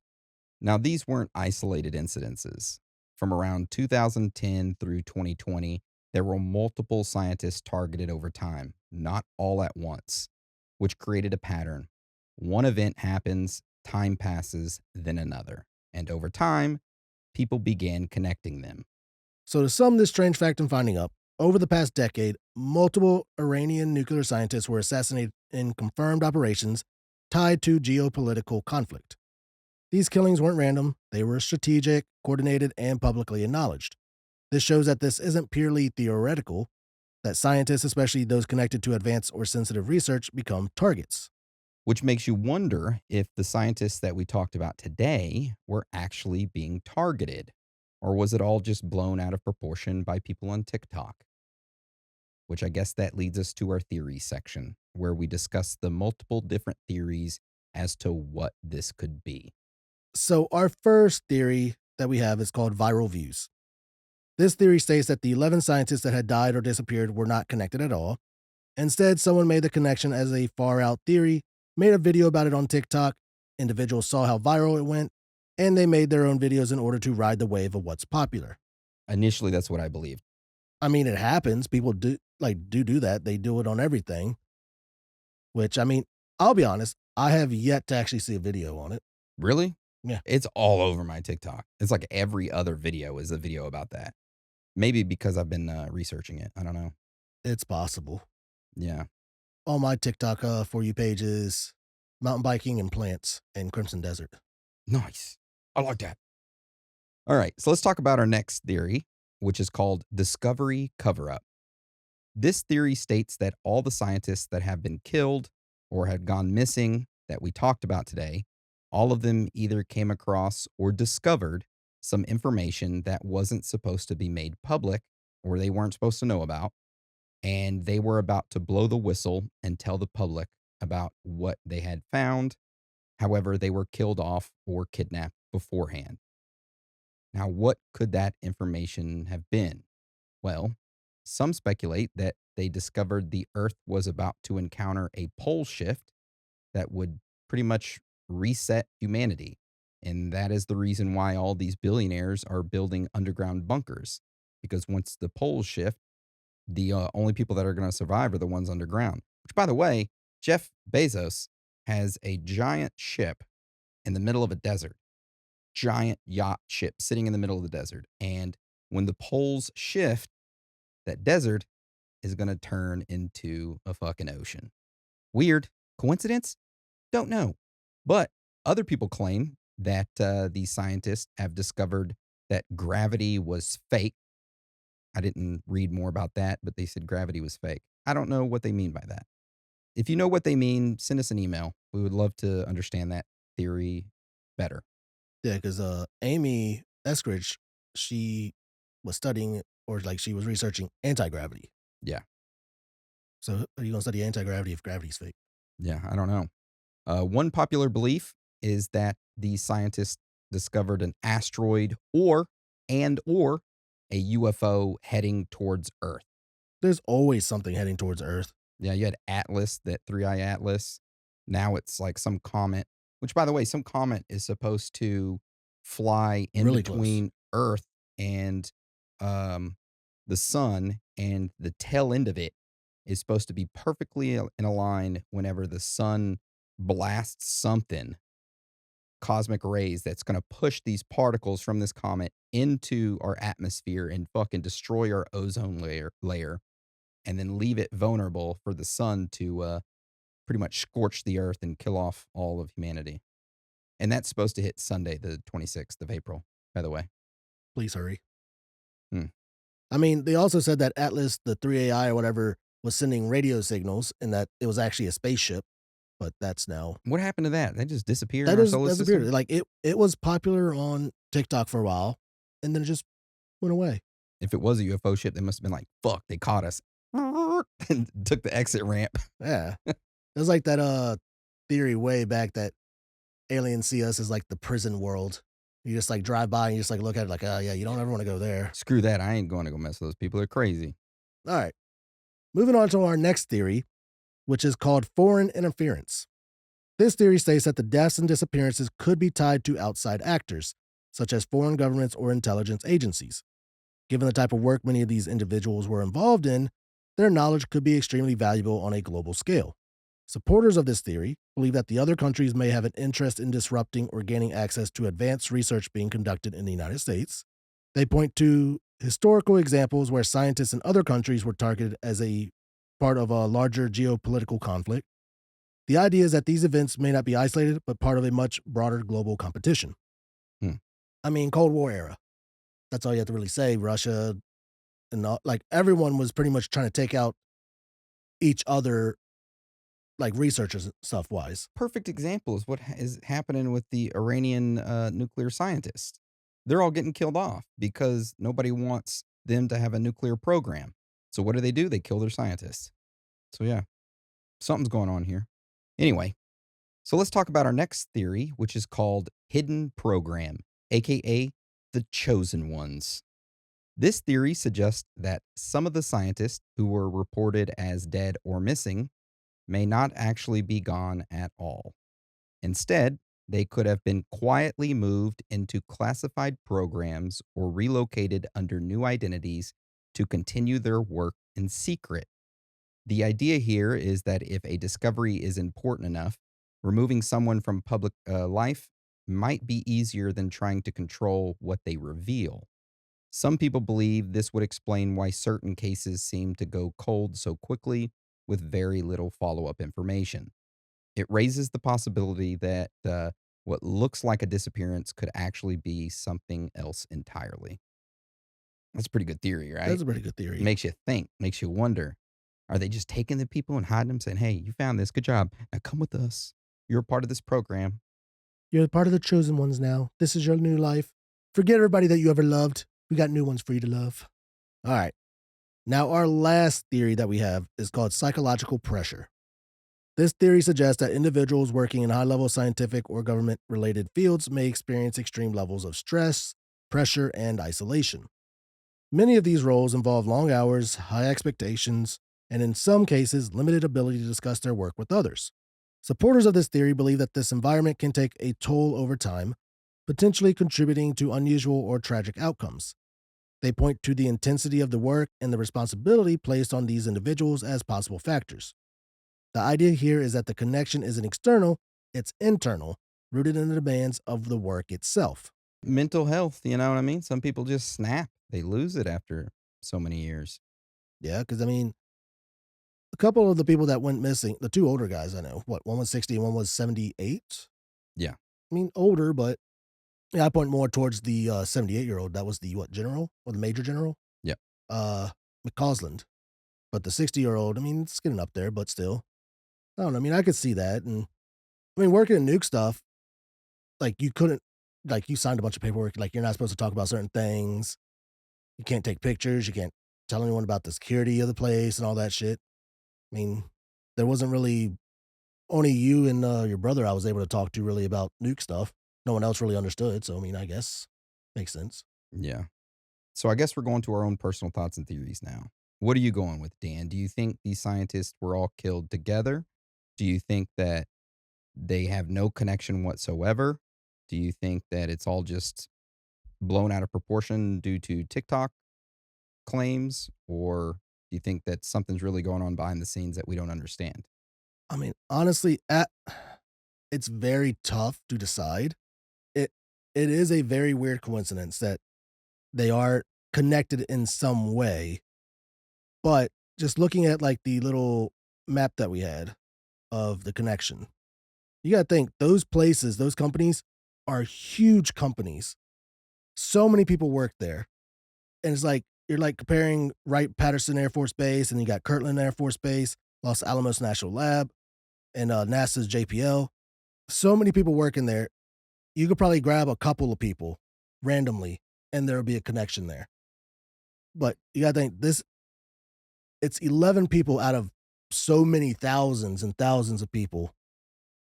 Now, these weren't isolated incidences. From around 2010 through 2020, there were multiple scientists targeted over time, not all at once, which created a pattern. One event happens, time passes, then another. And over time, people began connecting them. So, to sum this strange fact I'm finding up, over the past decade, multiple Iranian nuclear scientists were assassinated in confirmed operations tied to geopolitical conflict. These killings weren't random, they were strategic, coordinated, and publicly acknowledged. This shows that this isn't purely theoretical, that scientists, especially those connected to advanced or sensitive research, become targets. Which makes you wonder if the scientists that we talked about today were actually being targeted. Or was it all just blown out of proportion by people on TikTok? Which I guess that leads us to our theory section, where we discuss the multiple different theories as to what this could be. So, our first theory that we have is called viral views. This theory states that the 11 scientists that had died or disappeared were not connected at all. Instead, someone made the connection as a far out theory, made a video about it on TikTok. Individuals saw how viral it went, and they made their own videos in order to ride the wave of what's popular. Initially, that's what I believed. I mean, it happens. People do that. They do it on everything, which I mean, I'll be honest, I have yet to actually see a video on it. Really? Yeah, It's all over my TikTok. It's like every other video is a video about that. Maybe because I've been researching it. I don't know. it's possible. Yeah. On my TikTok For You page is mountain biking and plants in Crimson Desert. Nice. I like that. All right. So let's talk about our next theory, which is called discovery cover up. This theory states that all the scientists that have been killed or had gone missing that we talked about today, all of them either came across or discovered some information that wasn't supposed to be made public or they weren't supposed to know about. And they were about to blow the whistle and tell the public about what they had found. However, they were killed off or kidnapped beforehand. Now, what could that information have been? Well, some speculate that they discovered the Earth was about to encounter a pole shift that would pretty much reset humanity. And that is the reason why all these billionaires are building underground bunkers. Because once the poles shift, the only people that are going to survive are the ones underground. Which, by the way, Jeff Bezos has a giant ship in the middle of a desert, giant yacht ship sitting in the middle of the desert. And when the poles shift, that desert is going to turn into a fucking ocean. Weird. Coincidence? Don't know. But other people claim that these scientists have discovered that gravity was fake. I didn't read more about that, but they said gravity was fake. I don't know what they mean by that. If you know what they mean, send us an email. We would love to understand that theory better. Yeah, because Amy Eskridge, she was studying or like she was researching anti-gravity. Yeah. So are you gonna study anti-gravity if gravity's fake? Yeah. I don't know. One popular belief is that the scientists discovered an asteroid or a UFO heading towards Earth. There's always something heading towards Earth. Yeah, you had Atlas, that three-eye Atlas. Now it's like some comet, which by the way, some comet is supposed to fly in Really close. between Earth and um, the sun, and the tail end of it is supposed to be perfectly in a line whenever the sun blasts something, cosmic rays that's going to push these particles from this comet into our atmosphere and fucking destroy our ozone layer and then leave it vulnerable for the sun to pretty much scorch the earth and kill off all of humanity. And that's supposed to hit Sunday, the 26th of April, by the way. Please hurry. Hmm. I mean, they also said that Atlas, the 3AI or whatever, was sending radio signals and that it was actually a spaceship, but that's now What happened to that? That just disappeared in that our is solar that's appeared. system? Like it was popular on TikTok for a while, and then it just went away. If it was a UFO ship, they must have been like, fuck, they caught us. And took the exit ramp. Yeah. It was like that theory way back that aliens see us as like the prison world. You just like drive by and you just like look at it like, oh yeah, you don't ever want to go there. Screw that. I ain't going to go mess with those people. They're crazy. All right. Moving on to our next theory, which is called foreign interference. This theory states that the deaths and disappearances could be tied to outside actors, such as foreign governments or intelligence agencies. Given the type of work many of these individuals were involved in, their knowledge could be extremely valuable on a global scale. Supporters of this theory believe that the other countries may have an interest in disrupting or gaining access to advanced research being conducted in the United States. They point to historical examples where scientists in other countries were targeted as a part of a larger geopolitical conflict. The idea is that these events may not be isolated, but part of a much broader global competition. Hmm. I mean, Cold War era. That's all you have to really say. Russia and all, like everyone was pretty much trying to take out each other, like researchers stuff wise. Perfect example is what is happening with the Iranian nuclear scientists. They're all getting killed off because nobody wants them to have a nuclear program. So what do? They kill their scientists. So yeah, something's going on here. Anyway, so let's talk about our next theory, which is called hidden program, aka the chosen ones. This theory suggests that some of the scientists who were reported as dead or missing may not actually be gone at all. Instead, they could have been quietly moved into classified programs or relocated under new identities to continue their work in secret. The idea here is that if a discovery is important enough, removing someone from public life might be easier than trying to control what they reveal. Some people believe this would explain why certain cases seem to go cold so quickly with very little follow up information. It raises the possibility that what looks like a disappearance could actually be something else entirely. That's a pretty good theory, That's right? a pretty good theory. Makes you think, makes you wonder. Are they just taking the people and hiding them, saying, hey, you found this, good job. Now come with us. You're a part of this program. You're part of the chosen ones now. This is your new life. Forget everybody that you ever loved. We got new ones for you to love. All right. Now, our last theory that we have is called psychological pressure. This theory suggests that individuals working in high level scientific or government related fields may experience extreme levels of stress, pressure, and isolation. Many of these roles involve long hours, high expectations, and in some cases, limited ability to discuss their work with others. Supporters of this theory believe that this environment can take a toll over time, potentially contributing to unusual or tragic outcomes. They point to the intensity of the work and the responsibility placed on these individuals as possible factors. The idea here is that the connection isn't external, it's internal, rooted in the demands of the work itself. Mental health, you know what I mean? Some people just snap, they lose it after so many years. Yeah, because I mean, a couple of the people that went missing, the two older guys I know, what, one was 60 and one was 78? Yeah. I mean, older, but yeah, I point more towards the 78-year-old. That was the what, general or the major general? Yeah. Uh, McCausland. But the 60-year-old, I mean, it's getting up there, but still. I don't know. I mean, I could see that. And I mean, working in nuke stuff, like you couldn't like, you signed a bunch of paperwork, like, you're not supposed to talk about certain things. You can't take pictures, you can't tell anyone about the security of the place and all that shit. I mean, there wasn't really only you and, your brother I was able to talk to really about nuke stuff. No one else really understood, so, I mean, I guess makes sense. Yeah. So I guess we're going to our own personal thoughts and theories now. What are you going with, Dan? Do you think these scientists were all killed together? Do you think that they have no connection whatsoever? Do you think that it's all just blown out of proportion due to TikTok claims? Or do you think that something's really going on behind the scenes that we don't understand? I mean, honestly, it's very tough to decide. It it is a very weird coincidence that they are connected in some way, but just looking at, like, the little map that we had of the connection, you gotta think those places, those companies are huge companies. So many people work there, and it's like you're, like, comparing Wright-Patterson Air Force Base, and you got Kirtland Air Force Base, Los Alamos National Lab, and, NASA's JPL. So many people working there. You could probably grab a couple of people randomly, and there will be a connection there. But you gotta think this it's 11 people out of so many thousands and thousands of people.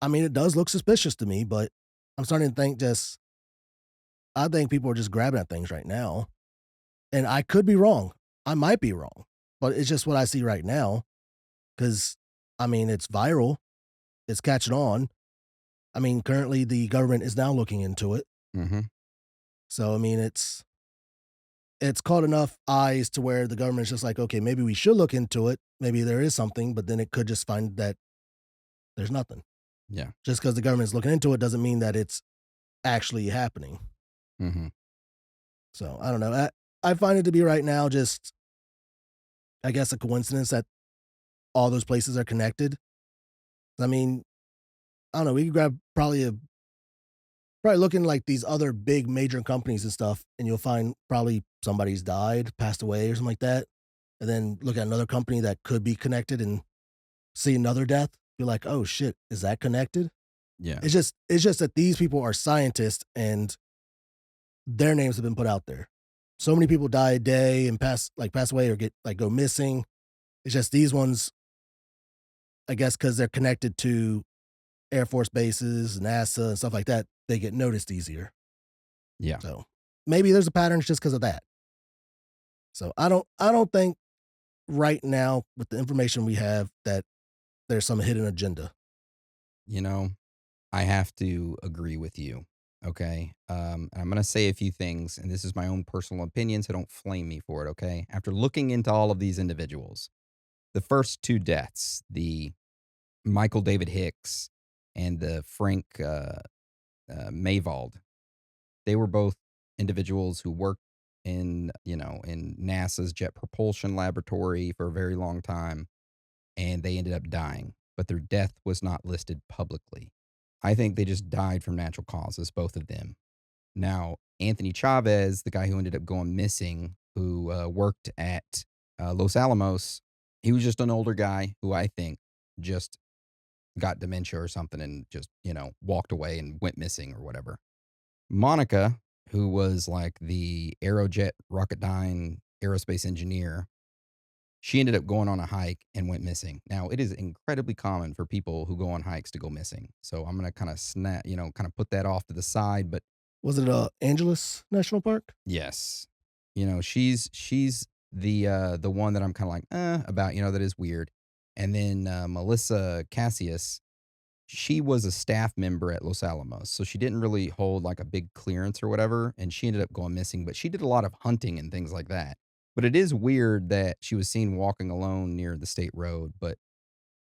I mean, it does look suspicious to me, but I'm starting to think just I think people are just grabbing at things right now. And I could be wrong. I might be wrong, but it's just what I see right now. Cause I mean, it's viral, it's catching on. I mean, currently the government is now looking into it. Hmm. So I mean, it's caught enough eyes to where the government's just like, okay, maybe we should look into it. Maybe there is something, but then it could just find that there's nothing. Yeah. Just because the government's looking into it doesn't mean that it's actually happening. Hmm. So I don't know. I find it to be right now just, I guess, a coincidence that all those places are connected. I mean, I don't know. We could grab probably look in like these other big major companies and stuff, and you'll find probably somebody's died, passed away, or something like that. And then look at another company that could be connected and see another death. Be like, oh shit, is that connected? Yeah. It's just that these people are scientists and their names have been put out there. So many people die a day and pass away or get like go missing. It's just these ones, I guess, because they're connected to Air Force bases, NASA, and stuff like that. They get noticed easier. Yeah. So maybe there's a pattern just because of that. So I don't think right now with the information we have that there's some hidden agenda. You know, I have to agree with you. Okay. And I'm going to say a few things, and this is my own personal opinion, so don't flame me for it. Okay. After looking into all of these individuals, the first two deaths, the Michael David Hicks and the Frank Mayvald, they were both individuals who worked in NASA's Jet Propulsion Laboratory for a very long time, and they ended up dying, but their death was not listed publicly. I think they just died from natural causes, both of them. Now, Anthony Chavez, the guy who ended up going missing, who worked at Los Alamos, he was just an older guy who I think just got dementia or something and just walked away and went missing or whatever. Monica, who was like the Aerojet Rocketdyne aerospace engineer, she ended up going on a hike and went missing. Now, it is incredibly common for people who go on hikes to go missing. So I'm going to kind of kind of put that off to the side. But Was it Angeles National Park? yes, she's the one that I'm kind of like about. That is weird. And then Melissa Cassius, she was a staff member at Los Alamos, so she didn't really hold like a big clearance or whatever, and she ended up going missing, but she did a lot of hunting and things like that. But it is weird that she was seen walking alone near the state road, but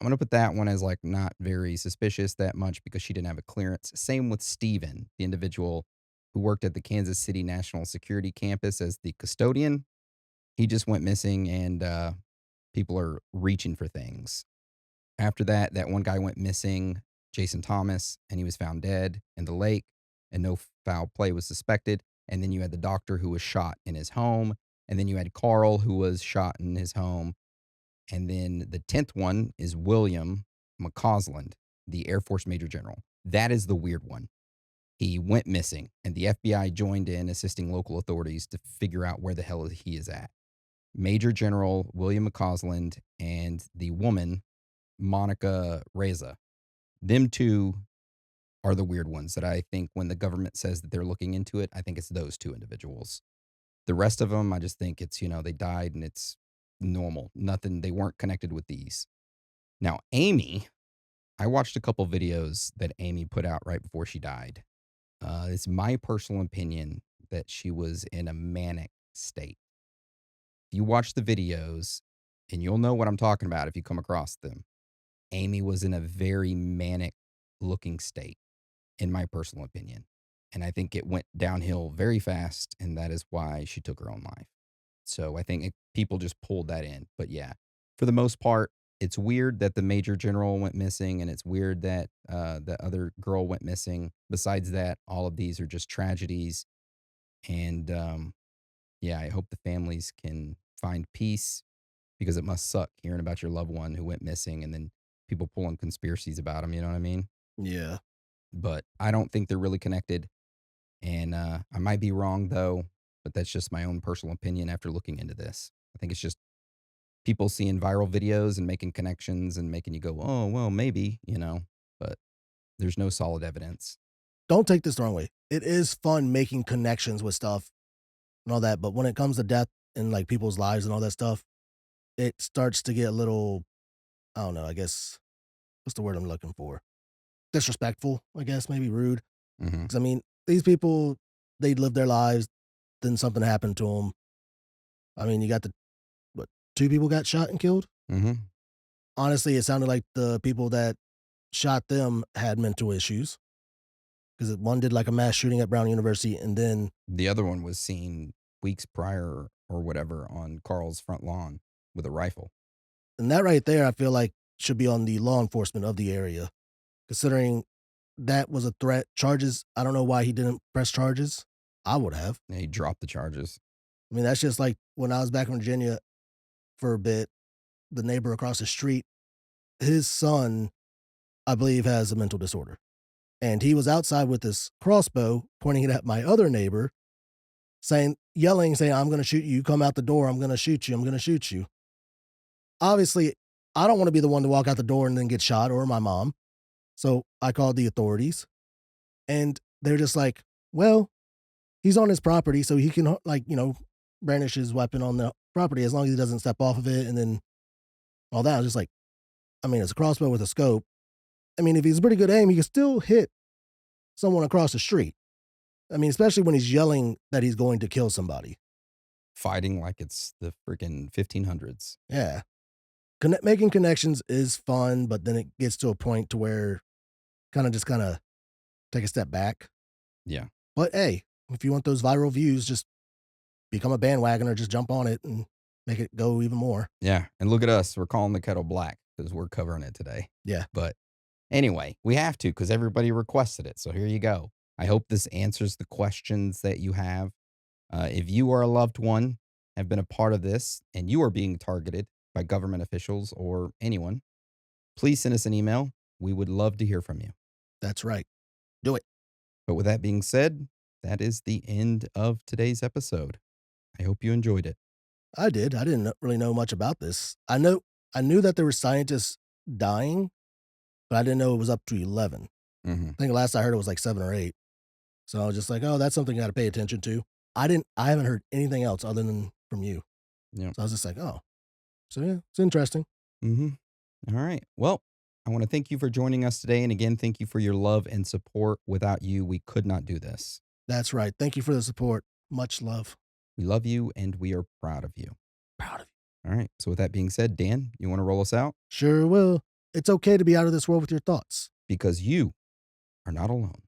I'm going to put that one as like not very suspicious that much because she didn't have a clearance. Same with Steven, the individual who worked at the Kansas City National Security Campus as the custodian. He just went missing and people are reaching for things. After that, that one guy went missing, Jason Thomas, and he was found dead in the lake, and no foul play was suspected. And then you had the doctor who was shot in his home. And then you had Carl who was shot in his home. And then the 10th one is William McCausland, the Air Force Major General. That is the weird one. He went missing, and the FBI joined in, assisting local authorities to figure out where the hell he is at. Major General William McCausland and the woman, Monica Reza. Them two are the weird ones that I think when the government says that they're looking into it, I think it's those two individuals. The rest of them, I just think it's, they died and it's normal. Nothing, they weren't connected with these. Now, Amy, I watched a couple videos that Amy put out right before she died. It's my personal opinion that she was in a manic state. If you watch the videos, and you'll know what I'm talking about if you come across them, Amy was in a very manic looking state, in my personal opinion. And I think it went downhill very fast, and that is why she took her own life. So I think people just pulled that in. But yeah, for the most part, it's weird that the major general went missing, and it's weird that the other girl went missing. Besides that, all of these are just tragedies. And yeah, I hope the families can find peace because it must suck hearing about your loved one who went missing and then people pulling conspiracies about them. You know what I mean? Yeah. But I don't think they're really connected. And I might be wrong though, but that's just my own personal opinion after looking into this. I think it's just people seeing viral videos and making connections and making you go, oh, well, maybe, but there's no solid evidence. Don't take this the wrong way. It is fun making connections with stuff and all that, but when it comes to death and like people's lives and all that stuff, it starts to get a little, I don't know, I guess what's the word I'm looking for? Disrespectful, I guess, maybe rude. Hmm. Because I mean, these people, they live their lives, then something happened to them. I mean, you got the what, 2 people got shot and killed? Hmm. Honestly, it sounded like the people that shot them had mental issues because one did like a mass shooting at Brown University, and then The other one was seen weeks prior or whatever on Carl's front lawn with a rifle. and that right there, I feel like should be on the law enforcement of the area, considering that was a threat. Charges, I don't know why he didn't press charges. I would have. And he dropped the charges. I mean, that's just like when I was back in Virginia for a bit, the neighbor across the street, his son, I believe, has a mental disorder. And he was outside with this crossbow pointing it at my other neighbor, yelling, saying, I'm going to shoot you. You come out the door. I'm going to shoot you. I'm going to shoot you. Obviously, I don't want to be the one to walk out the door and then get shot or my mom. So I called the authorities and they're just like, well, he's on his property. So he can, like, brandish his weapon on the property as long as he doesn't step off of it. And then all that. I was just like, I mean, it's a crossbow with a scope. I mean, if he's a pretty good aim, he can still hit someone across the street. I mean, especially when he's yelling that he's going to kill somebody. Fighting like it's the freaking 1500s. Yeah. Making connections is fun, but then it gets to a point to where kind of take a step back. Yeah. But hey, if you want those viral views, just become a bandwagoner, just jump on it and make it go even more. Yeah. And look at us. We're calling the kettle black because we're covering it today. Yeah. But anyway, we have to because everybody requested it. So here you go. I hope this answers the questions that you have. If you are a loved one, have been a part of this, and you are being targeted by government officials or anyone, please send us an email. We would love to hear from you. That's right. Do it. But with that being said, that is the end of today's episode. I hope you enjoyed it. I did. I didn't really know much about this. I knew that there were scientists dying, but I didn't know it was up to 11. Hmm. I think last I heard it was like 7 or 8. So I was just like, "Oh, that's something I gotta pay attention to." I haven't heard anything else other than from you. Yeah. So I was just like, "Oh." So yeah, it's interesting. Hmm. All right. Well, I want to thank you for joining us today. And again, thank you for your love and support. Without you, we could not do this. That's right. Thank you for the support. Much love. We love you and we are proud of you. Proud of you. All right. So, with that being said, Dan, you want to roll us out? Sure will. It's okay to be out of this world with your thoughts. Because you are not alone.